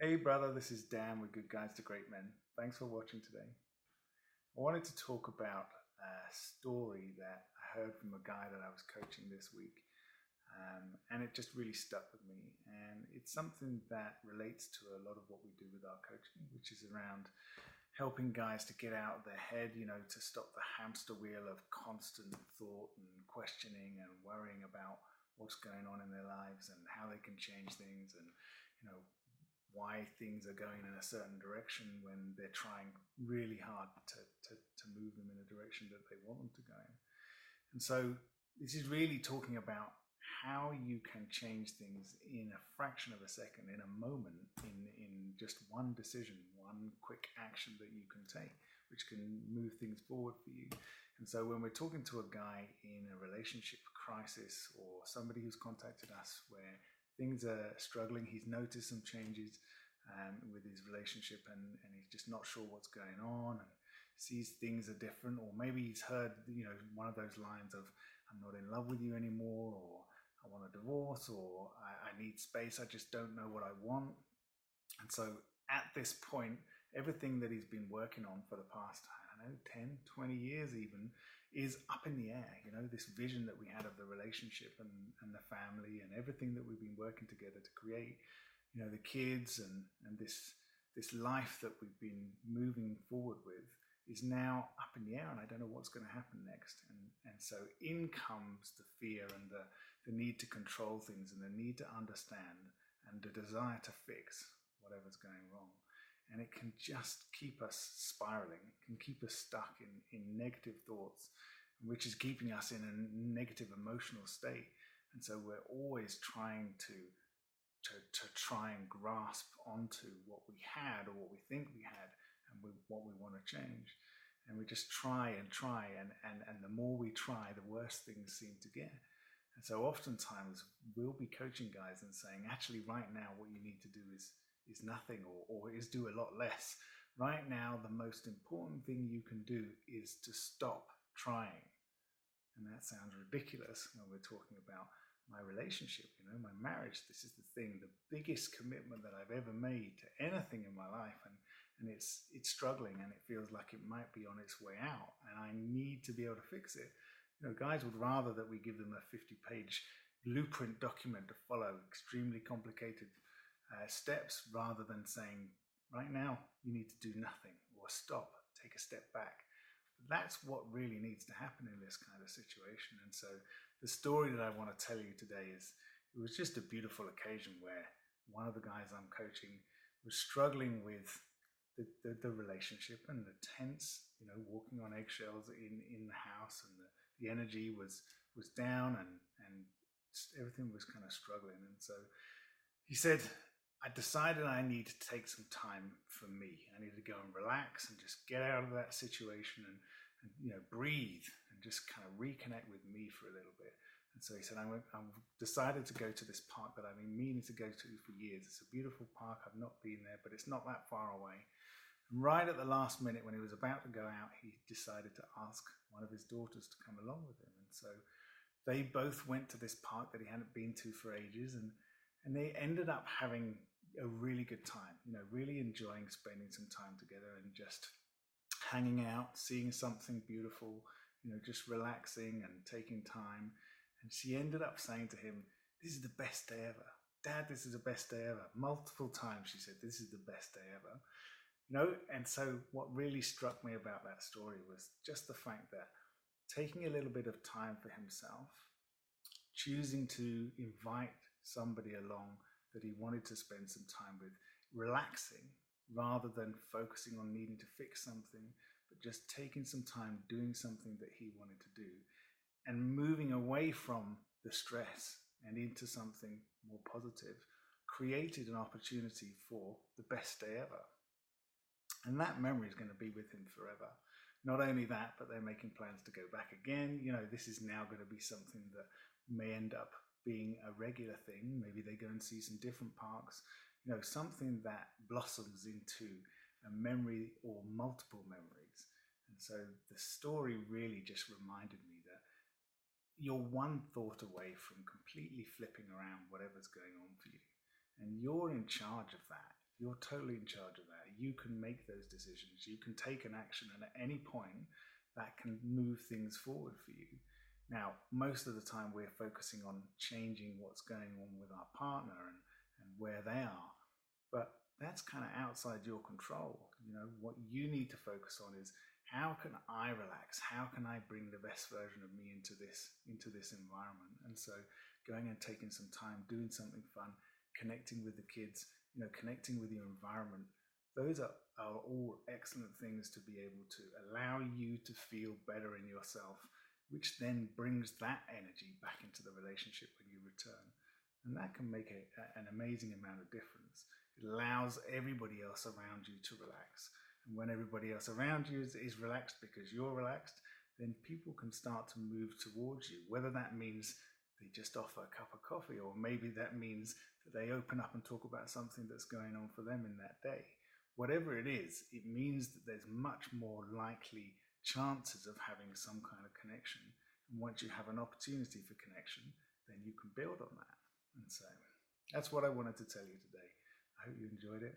Hey brother, this is Dan with Good Guides to Great Men. Thanks for watching today. I wanted to talk about a story that I heard from a guy that I was coaching this week, and it just really stuck with me. And it's something that relates to a lot of what we do with our coaching, which is around helping guys to get out of their head, to stop the hamster wheel of constant thought and questioning and worrying about what's going on in their lives and how they can change things and, why things are going in a certain direction when they're trying really hard to move them in a direction that they want them to go in. And so this is really talking about how you can change things in a fraction of a second, in a moment, in just one decision, one quick action that you can take, which can move things forward for you. And so when we're talking to a guy in a relationship crisis or somebody who's contacted us where things are struggling, he's noticed some changes with his relationship and he's just not sure what's going on and sees things are different, or maybe he's heard one of those lines of "I'm not in love with you anymore," or "I want a divorce," or I need space, I just don't know what I want." And so at this point, everything that he's been working on for the past, 10, 20 years even, is up in the air. This vision that we had of the relationship and the family and everything that we've been working together to create, the kids and this life that we've been moving forward with is now up in the air, and I don't know what's going to happen next. And so in comes the fear and the need to control things and the need to understand and the desire to fix whatever's going wrong. And it can just keep us spiraling, can keep us stuck in negative thoughts, which is keeping us in a negative emotional state. And so we're always trying to try and grasp onto what we had or what we think we had and what we want to change. And we just try and the more we try, the worse things seem to get. And so oftentimes we'll be coaching guys and saying, actually right now what you need to do is nothing or is do a lot less. Right now the most important thing you can do is to stop trying. And that sounds ridiculous when we're talking about my relationship, my marriage. This is the thing, the biggest commitment that I've ever made to anything in my life, and it's struggling and it feels like it might be on its way out and I need to be able to fix it. Guys would rather that we give them a 50-page blueprint document to follow, extremely complicated steps, rather than saying, right now you need to do nothing or stop, take a step back. That's what really needs to happen in this kind of situation. And so the story that I want to tell you today is, it was just a beautiful occasion where one of the guys I'm coaching was struggling with the relationship and the tense, walking on eggshells in the house, and the energy was down and everything was kind of struggling. And so he said, I decided I need to take some time for me. I need to go and relax and just get out of that situation and breathe and just kind of reconnect with me for a little bit. And so he said, I've decided to go to this park that I've been meaning to go to for years. It's a beautiful park. I've not been there, but it's not that far away. And right at the last minute, when he was about to go out, he decided to ask one of his daughters to come along with him. And so they both went to this park that he hadn't been to for ages, and they ended up having a really good time, really enjoying spending some time together and just hanging out, seeing something beautiful, just relaxing and taking time. And she ended up saying to him, "This is the best day ever. Dad, this is the best day ever." Multiple times she said, "This is the best day ever." And so what really struck me about that story was just the fact that taking a little bit of time for himself, choosing to invite somebody along that he wanted to spend some time with, relaxing rather than focusing on needing to fix something, but just taking some time doing something that he wanted to do and moving away from the stress and into something more positive, created an opportunity for the best day ever. And that memory is going to be with him forever. Not only that, but they're making plans to go back again. This is now going to be something that may end up being a regular thing. Maybe they go and see some different parks, something that blossoms into a memory or multiple memories. And so the story really just reminded me that you're one thought away from completely flipping around whatever's going on for you. And you're in charge of that. you're totally in charge of that. You can make those decisions. You can take an action, and at any point that can move things forward for you. Now, most of the time we're focusing on changing what's going on with our partner and where they are, but that's kind of outside your control. What you need to focus on is, how can I relax? How can I bring the best version of me into this environment? And so going and taking some time, doing something fun, connecting with the kids, connecting with your environment, those are all excellent things to be able to allow you to feel better in yourself, which then brings that energy back into the relationship when you return. And that can make an amazing amount of difference. It allows everybody else around you to relax. And when everybody else around you is relaxed because you're relaxed, then people can start to move towards you, whether that means they just offer a cup of coffee, or maybe that means that they open up and talk about something that's going on for them in that day. Whatever it is, it means that there's much more likely chances of having some kind of connection. And once you have an opportunity for connection, then you can build on that. And so that's what I wanted to tell you today. I hope you enjoyed it.